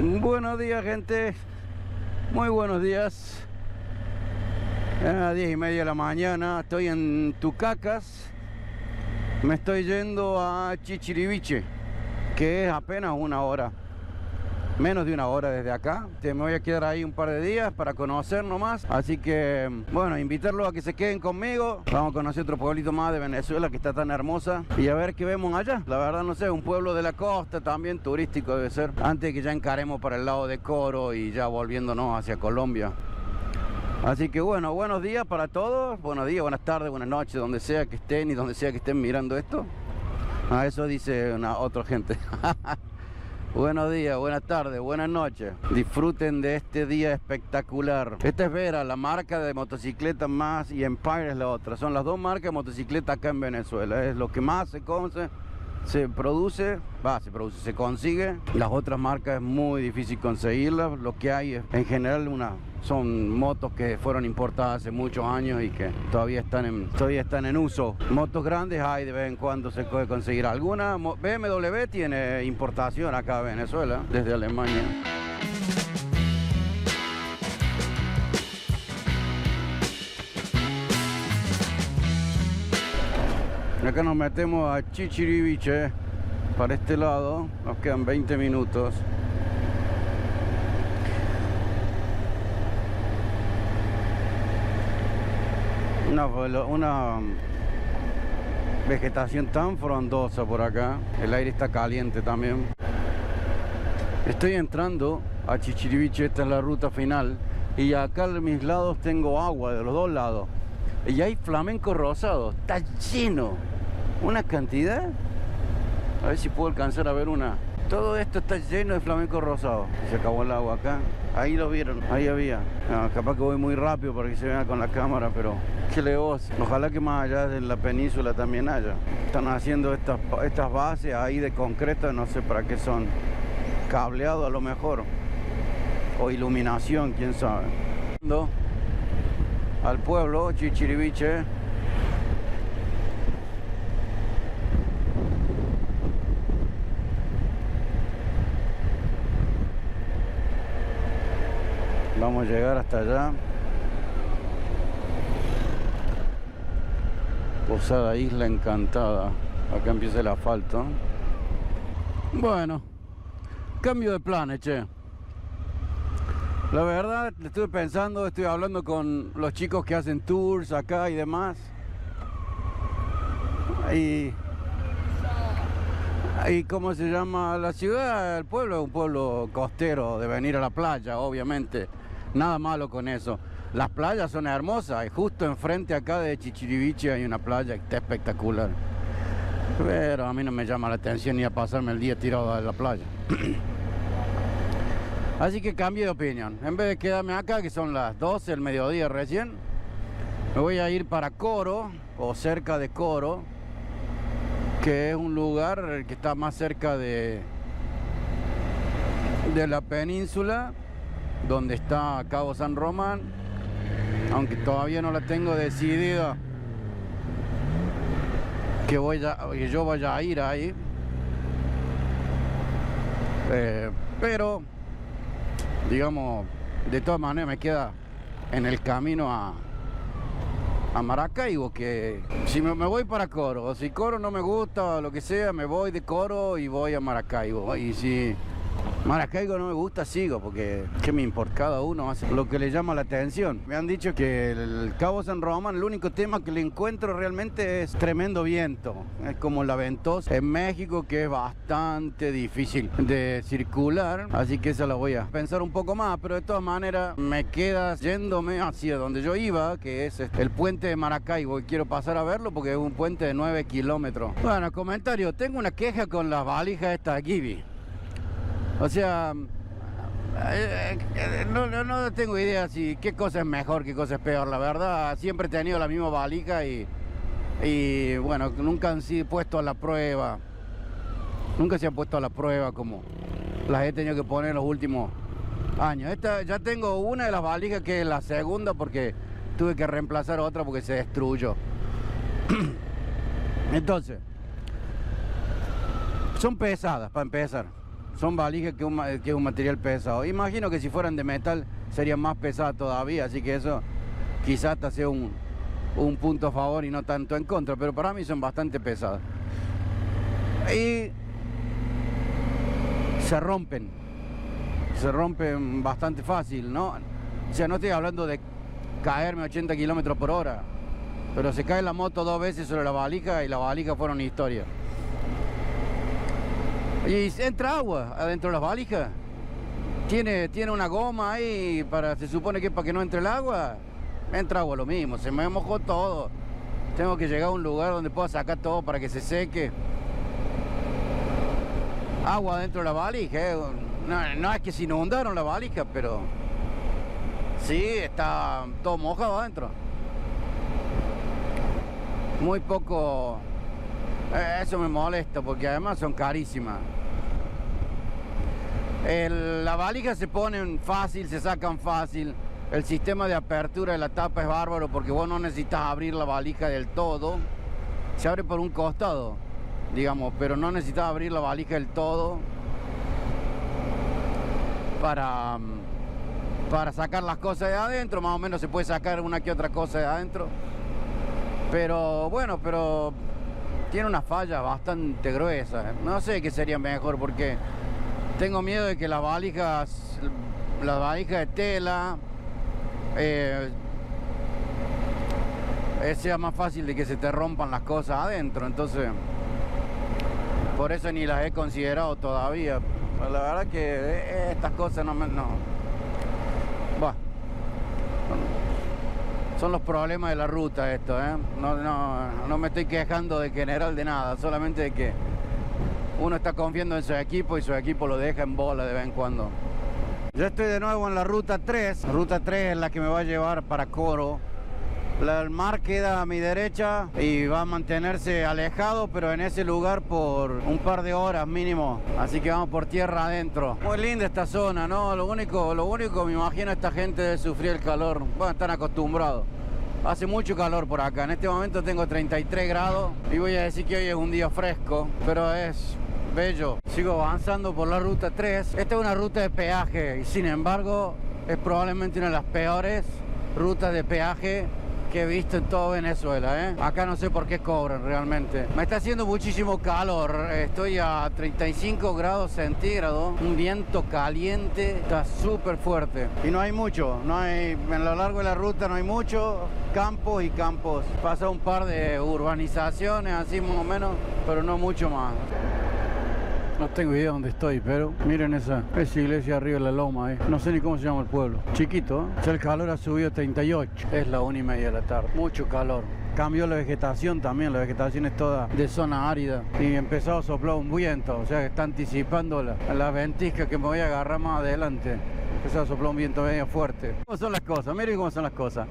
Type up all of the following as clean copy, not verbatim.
Buenos días, gente. Muy buenos días. 10:30 de la mañana. Estoy en Tucacas. Me estoy yendo a Chichiriviche, que es apenas una hora. Menos de una hora desde acá. Me voy a quedar ahí un par de días para conocer nomás. Así que, bueno, invitarlos a que se queden conmigo. Vamos a conocer otro pueblito más de Venezuela que está tan hermosa. Y a ver qué vemos allá. La verdad no sé, un pueblo de la costa también, turístico debe ser. Antes de que ya encaremos para el lado de Coro y ya volviéndonos hacia Colombia. Así que bueno, buenos días para todos. Buenos días, buenas tardes, buenas noches, donde sea que estén y donde sea que estén mirando esto. Eso dice otra gente. Buenos días, buenas tardes, buenas noches. Disfruten de este día espectacular. Esta es Vera, la marca de motocicleta más, y Empire es la otra. Son las dos marcas de motocicleta acá en Venezuela. Es lo que más se consigue. Las otras marcas es muy difícil conseguirlas. Lo que hay es, en general, son motos que fueron importadas hace muchos años y que todavía están en uso. Motos grandes hay, de vez en cuando se puede conseguir alguna. BMW tiene importación acá a Venezuela, desde Alemania. Acá nos metemos a Chichiriviche, para este lado. Nos quedan 20 minutos. Una vegetación tan frondosa por acá. El aire está caliente también. Estoy entrando a Chichiriviche, esta es la ruta final. Y acá a mis lados tengo agua de los dos lados. Y hay flamenco rosado. Está lleno. Una cantidad. A ver si puedo alcanzar a ver una. Todo esto está lleno de flamenco rosado. Se acabó el agua acá. Ahí lo vieron, ahí había. Capaz que voy muy rápido para que se vea con la cámara, pero qué lejos. Ojalá que más allá de la península también haya. Están haciendo estas bases ahí de concreto, no sé para qué son. Cableado a lo mejor. O iluminación, quién sabe. Al pueblo, Chichiriviche. Vamos a llegar hasta allá. Posada Isla Encantada. Acá empieza el asfalto. Bueno, cambio de planes, che. La verdad, estuve pensando, estoy hablando con los chicos que hacen tours acá y demás. Y ¿cómo se llama? La ciudad, el pueblo es un pueblo costero, de venir a la playa, obviamente. Nada malo con eso. Las playas son hermosas y justo enfrente acá de Chichiriviche hay una playa que está espectacular. Pero a mí no me llama la atención ni a pasarme el día tirado en la playa. Así que cambié de opinión. En vez de quedarme acá, que son las 12 del mediodía recién, me voy a ir para Coro, o cerca de Coro, que es un lugar que está más cerca de la península, donde está Cabo San Román, aunque todavía no la tengo decidida que yo vaya a ir ahí. Pero digamos, de todas maneras me queda en el camino a Maracaibo, que si me voy para Coro, o si Coro no me gusta o lo que sea, me voy de Coro y voy a Maracaibo. Y si Maracaibo no me gusta, sigo, porque ¿qué me importa? Cada uno hace lo que le llama la atención. Me han dicho que el Cabo San Román, el único tema que le encuentro realmente es tremendo viento. Es como la ventosa en México, que es bastante difícil de circular. Así que eso lo voy a pensar un poco más, pero de todas maneras me queda yéndome hacia donde yo iba, que es el puente de Maracaibo, y quiero pasar a verlo porque es un puente de 9 kilómetros. Bueno, comentario, tengo una queja con las valijas esta Gibi. O sea, no tengo idea si qué cosa es mejor, qué cosa es peor. La verdad, siempre he tenido la misma valija y bueno, nunca han sido puestos a la prueba. Nunca se han puesto a la prueba como las he tenido que poner en los últimos años. Ya tengo una de las valijas que es la segunda, porque tuve que reemplazar otra porque se destruyó. Entonces, son pesadas para empezar. son valijas que es un material pesado. Imagino que si fueran de metal serían más pesadas todavía, así que eso quizás hasta sea un punto a favor y no tanto en contra, pero para mí son bastante pesadas. Y se rompen bastante fácil, ¿no? O sea, no estoy hablando de caerme 80 kilómetros por hora, pero se cae la moto 2 veces sobre la valija y la valija fueron historia. Y entra agua adentro de las valijas. Tiene una goma ahí se supone que es para que no entre el agua. Entra agua, lo mismo, se me mojó todo. Tengo que llegar a un lugar donde pueda sacar todo para que se seque. Agua dentro de la valija, no es que se inundaron la valija, pero sí, está todo mojado adentro. Muy poco. Eso me molesta porque además son carísimas. La valija se ponen fácil, se sacan fácil. El sistema de apertura de la tapa es bárbaro porque vos no necesitas abrir la valija del todo. Se abre por un costado, digamos, pero no necesitas abrir la valija del todo para sacar las cosas de adentro. Más o menos se puede sacar una que otra cosa de adentro. Pero bueno, tiene una falla bastante gruesa. No sé qué sería mejor porque tengo miedo de que las valijas de tela sea más fácil de que se te rompan las cosas adentro. Entonces, por eso ni las he considerado todavía. Pero la verdad que estas cosas no. Bah, son los problemas de la ruta esto, ¿eh? No me estoy quejando de general de nada, solamente de que uno está confiando en su equipo y su equipo lo deja en bola de vez en cuando. Ya estoy de nuevo en la ruta 3. La ruta 3 es la que me va a llevar para Coro. El mar queda a mi derecha y va a mantenerse alejado, pero en ese lugar por un par de horas mínimo. Así que vamos por tierra adentro. Muy linda esta zona, ¿no? Lo único me imagino esta gente de sufrir el calor. Bueno, están acostumbrados. Hace mucho calor por acá. En este momento tengo 33 grados y voy a decir que hoy es un día fresco, pero es bello. Sigo avanzando por la ruta 3. Esta es una ruta de peaje y sin embargo es probablemente una de las peores rutas de peaje que he visto en todo Venezuela, ¿eh? Acá no sé por qué cobran realmente. Me está haciendo muchísimo calor. Estoy a 35 grados centígrados. Un viento caliente. Está súper fuerte. Y no hay mucho. En lo largo de la ruta no hay mucho. Campos y campos. Pasa un par de urbanizaciones así más o menos, pero no mucho más. No tengo idea dónde estoy, pero miren esa iglesia arriba de la loma, no sé ni cómo se llama el pueblo. Chiquito, ¿eh? Ya el calor ha subido a 38. Es la 1:30 de la tarde. Mucho calor. Cambió la vegetación también, la vegetación es toda de zona árida. Y empezó a soplar un viento, o sea que está anticipando la ventisca que me voy a agarrar más adelante. Empezó a soplar un viento medio fuerte. ¿Cómo son las cosas? Miren cómo son las cosas.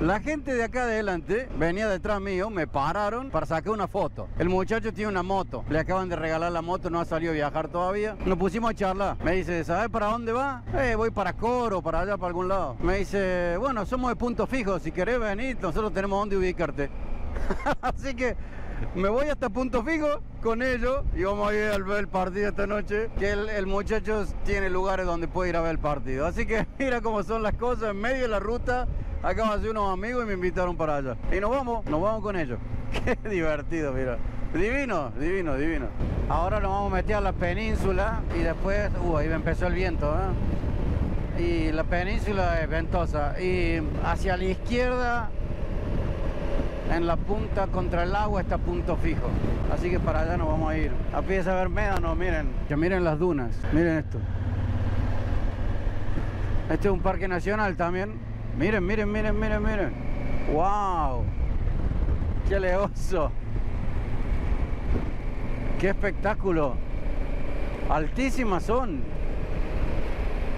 La gente de acá adelante venía detrás mío, me pararon para sacar una foto. El muchacho tiene una moto, le acaban de regalar la moto, no ha salido a viajar todavía. Nos pusimos a charlar. Me dice, ¿sabes para dónde va? Voy para Coro, para allá, para algún lado. Me dice, bueno, somos de Punto Fijo, si querés venir, nosotros tenemos dónde ubicarte. Así que me voy hasta Punto Fijo con ellos y vamos a ir a ver el partido esta noche, que el muchacho tiene lugares donde puede ir a ver el partido. Así que mira cómo son las cosas, en medio de la ruta. Acabo de hacer unos amigos y me invitaron para allá. Y nos vamos con ellos. Qué divertido, mira. Divino. Ahora nos vamos a meter a la península y después, ahí empezó el viento, ¿eh? Y la península es ventosa. Y hacia la izquierda, en la punta contra el agua, está Punto Fijo. Así que para allá nos vamos a ir. Empieza a ver médanos, miren. Que miren las dunas, miren esto. Este es un parque nacional también. Miren. ¡Wow! ¡Qué leoso! ¡Qué espectáculo! Altísimas son.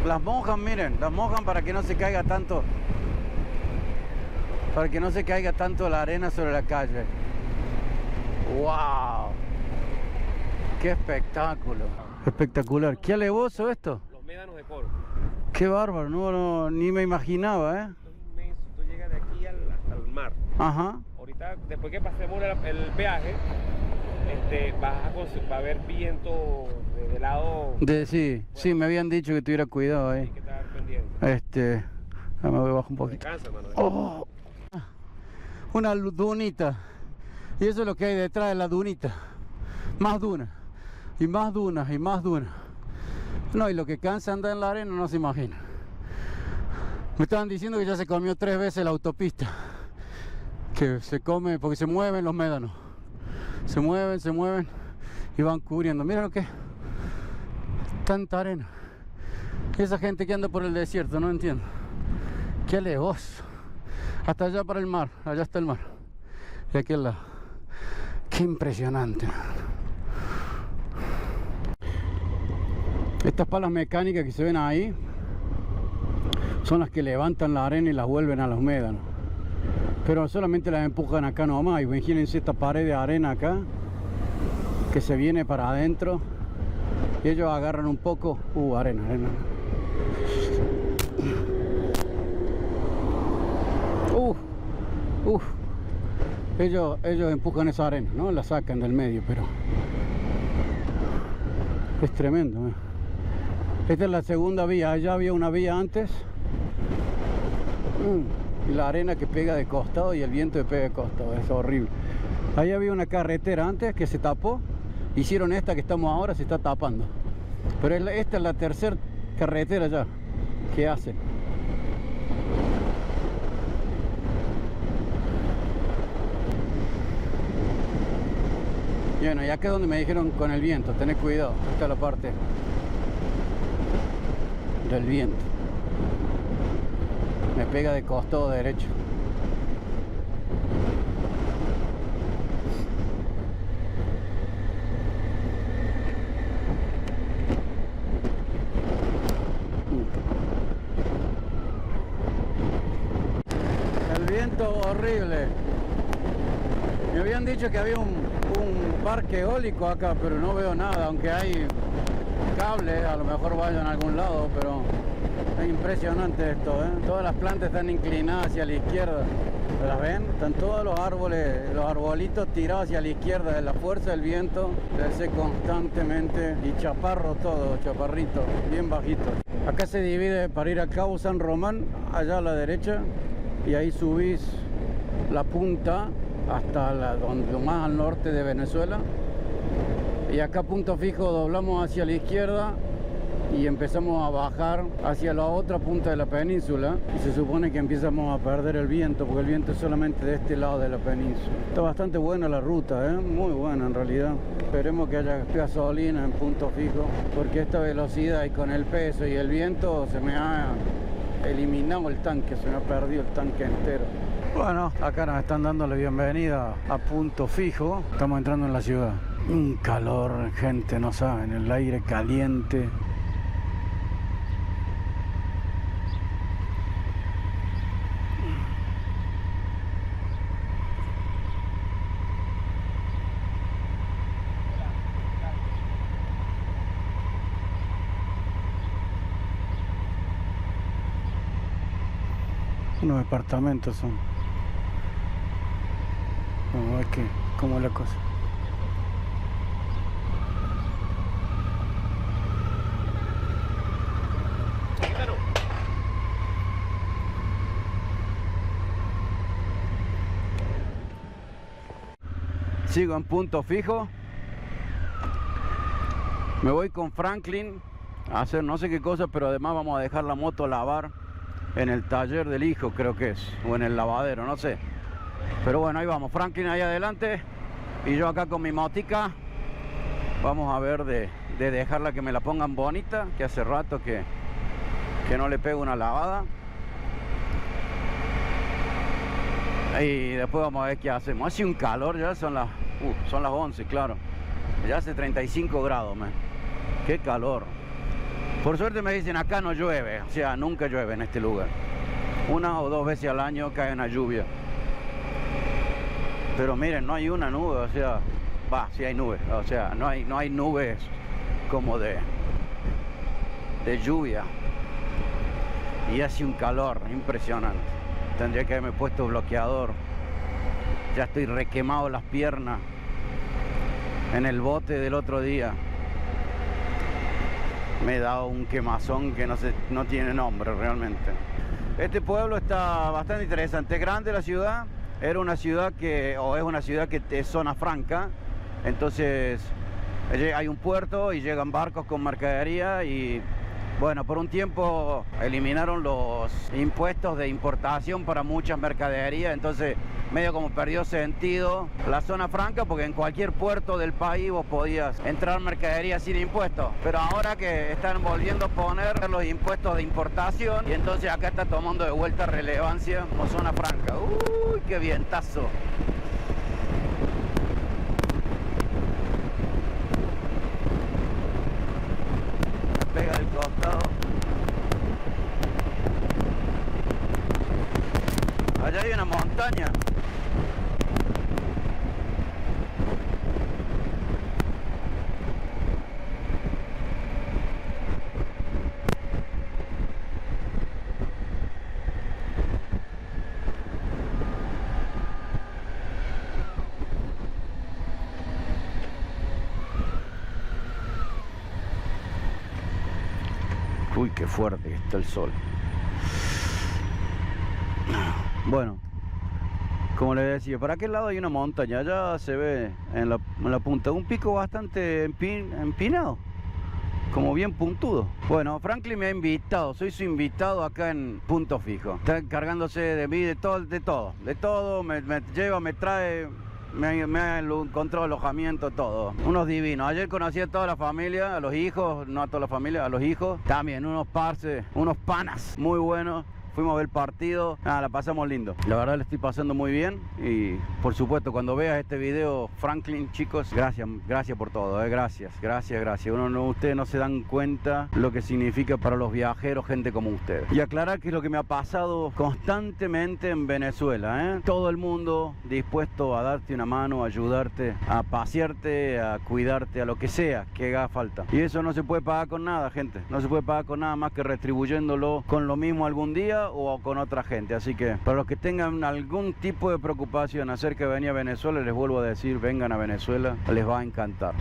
Las mojan, miren. Las mojan para que no se caiga tanto. Para que no se caiga tanto la arena sobre la calle. ¡Wow! ¡Qué espectáculo! Espectacular. ¡Qué alevoso esto! Los médanos de Coro. Qué bárbaro, no, ni me imaginaba, ¿eh? Esto es inmenso, tú llegas de aquí hasta el mar. Ajá. Ahorita, después que pasemos el peaje, va a haber viento de lado. Sí, bueno, sí, me habían dicho que tuviera cuidado ahí. hay que estar pendiente. Me voy a bajar un poquito. Descansa, mano. Oh, una dunita. Y eso es lo que hay detrás de la dunita. Más dunas. Y más dunas y más dunas. No, y lo que cansa andar en la arena no se imagina. Me estaban diciendo que ya se comió 3 veces la autopista. Que se come porque se mueven los médanos. Se mueven y van cubriendo. Mira lo que es. Tanta arena. Y esa gente que anda por el desierto, no entiendo. Qué lejos. Hasta allá para el mar. Allá está el mar. Y aquí al lado. Qué impresionante. Estas palas mecánicas que se ven ahí son las que levantan la arena y las vuelven a los médanos. Pero solamente las empujan acá nomás. Imagínense esta pared de arena acá que se viene para adentro y ellos agarran un poco. Arena. Ellos empujan esa arena, ¿no? La sacan del medio, pero es tremendo, ¿eh? Esta es la segunda vía. Allá había una vía antes. Y la arena que pega de costado y el viento que pega de costado, es horrible. Ahí había una carretera antes que se tapó. Hicieron esta que estamos ahora, se está tapando. Pero esta es la tercera carretera ya que hacen. Bueno, y acá es donde me dijeron con el viento, tened cuidado. Esta es la parte del viento. Me pega de costado derecho. El viento horrible. Me habían dicho que había un parque eólico acá, pero no veo nada, aunque hay cables, a lo mejor vayan a algún lado, pero es impresionante esto, ¿eh? Todas las plantas están inclinadas hacia la izquierda. ¿Las ven? Están todos los árboles, los arbolitos tirados hacia la izquierda, de la fuerza del viento, crece constantemente y chaparro todo, chaparrito, bien bajito. Acá se divide para ir a Cabo San Román, allá a la derecha, y ahí subís la punta hasta lo más al norte de Venezuela. Y acá Punto Fijo doblamos hacia la izquierda y empezamos a bajar hacia la otra punta de la península y se supone que empezamos a perder el viento porque el viento es solamente de este lado de la península. Está bastante buena la ruta, muy buena en realidad. Esperemos que haya gasolina en Punto Fijo porque esta velocidad y con el peso y el viento se me ha eliminado el tanque, se me ha perdido el tanque entero. Bueno, acá nos están dando la bienvenida a Punto Fijo. Estamos entrando en la ciudad. Un calor, gente, no saben, el aire caliente. Unos departamentos son. Vamos a ver cómo es la cosa. Sigo en Punto Fijo. Me voy con Franklin a hacer no sé qué cosa, pero además vamos a dejar la moto a lavar en el taller del hijo, creo que es, o en el lavadero, no sé. Pero bueno, ahí vamos, Franklin ahí adelante y yo acá con mi motica. Vamos a ver de dejarla que me la pongan bonita, que hace rato que no le pego una lavada. Y después vamos a ver qué hacemos. Hace un calor, ya son las 11, claro. Ya hace 35 grados, man. Qué calor. Por suerte me dicen acá no llueve, o sea, nunca llueve en este lugar. 1 o 2 veces al año cae una lluvia. Pero miren, no hay una nube, o sea, sí hay nubes, o sea, no hay nubes como de lluvia. Y hace un calor impresionante. Tendría que haberme puesto bloqueador. Ya estoy requemado las piernas. en el bote del otro día. Me he dado un quemazón que no tiene nombre realmente. Este pueblo está bastante interesante. Es grande la ciudad. Era una ciudad es una ciudad que es zona franca. Entonces hay un puerto y llegan barcos con mercadería y bueno, por un tiempo eliminaron los impuestos de importación para muchas mercaderías, entonces medio como perdió sentido la zona franca, porque en cualquier puerto del país vos podías entrar mercadería sin impuestos, pero ahora que están volviendo a poner los impuestos de importación y entonces acá está tomando de vuelta relevancia como zona franca. ¡Uy, qué vientazo! Pega del costado. Allá hay una montaña. Uy, qué fuerte que está el sol. Bueno, como les decía, para aquel lado hay una montaña. Allá se ve en la punta un pico bastante empinado, como bien puntudo. Bueno, Franklin me ha invitado, soy su invitado acá en Punto Fijo. Está encargándose de mí, de todo, me lleva, me trae. Me ha encontrado alojamiento, todo. Unos divinos. Ayer conocí a toda la familia, a los hijos, no a toda la familia, a los hijos. También unos parce, unos panas muy buenos. Fuimos a ver el partido, la pasamos lindo. La verdad le estoy pasando muy bien y por supuesto cuando veas este video, Franklin, chicos, gracias por todo, gracias. Ustedes no se dan cuenta lo que significa para los viajeros gente como ustedes. Y aclarar que es lo que me ha pasado constantemente en Venezuela, todo el mundo dispuesto a darte una mano, a ayudarte, a pasearte, a cuidarte, a lo que sea que haga falta. Y eso no se puede pagar con nada, gente. No se puede pagar con nada más que retribuyéndolo con lo mismo algún día o con otra gente. Así que para los que tengan algún tipo de preocupación acerca de venir a Venezuela, les vuelvo a decir, vengan a Venezuela, les va a encantar.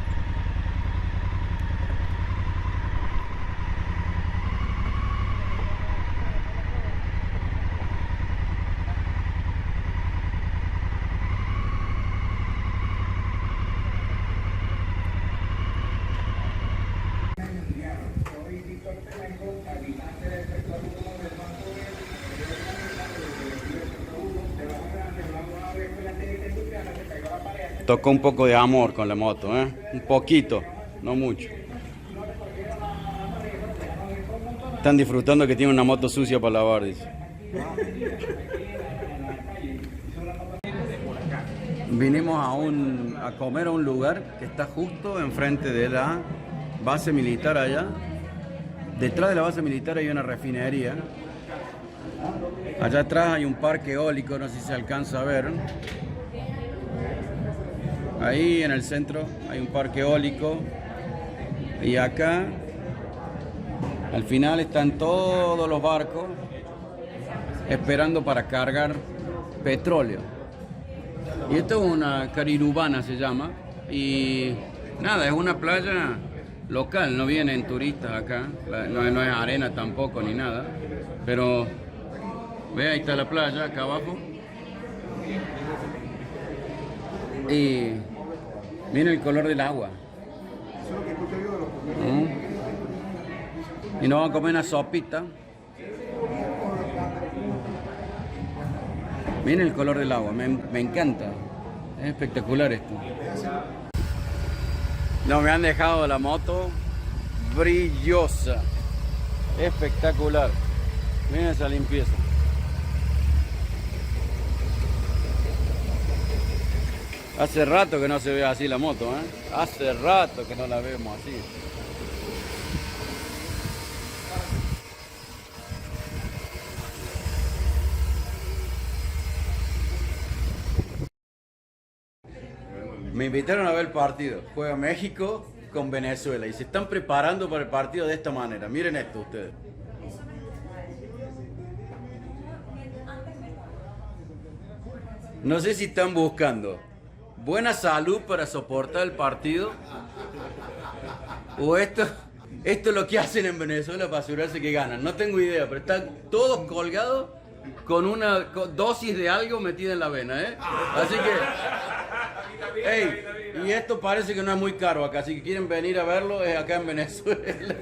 Tocó un poco de amor con la moto, un poquito, no mucho. Están disfrutando que tiene una moto sucia para lavar, dice. Vinimos a comer a un lugar que está justo enfrente de la base militar allá. Detrás de la base militar hay una refinería. Allá atrás hay un parque eólico, no sé si se alcanza a ver. Ahí en el centro hay un parque eólico y acá al final están todos los barcos esperando para cargar petróleo. Y esto es una Carirubana se llama y nada, es una playa local, no vienen turistas acá, no es arena tampoco ni nada, pero ve, ahí está la playa acá abajo. Y miren el color del agua. Y nos vamos a comer una sopita. Miren el color del agua, me encanta. Es espectacular esto. No, me han dejado la moto brillosa. Espectacular. Miren esa limpieza. Hace rato que no se ve así la moto, Hace rato que no la vemos así. Me invitaron a ver el partido. Juega México con Venezuela y se están preparando para el partido de esta manera. Miren esto ustedes. No sé si están buscando buena salud para soportar el partido. O esto es lo que hacen en Venezuela para asegurarse que ganan. No tengo idea, pero están todos colgados con una dosis de algo metida en la vena, ¿eh? Así que, hey, y esto parece que no es muy caro acá, así que quieren venir a verlo, es acá en Venezuela.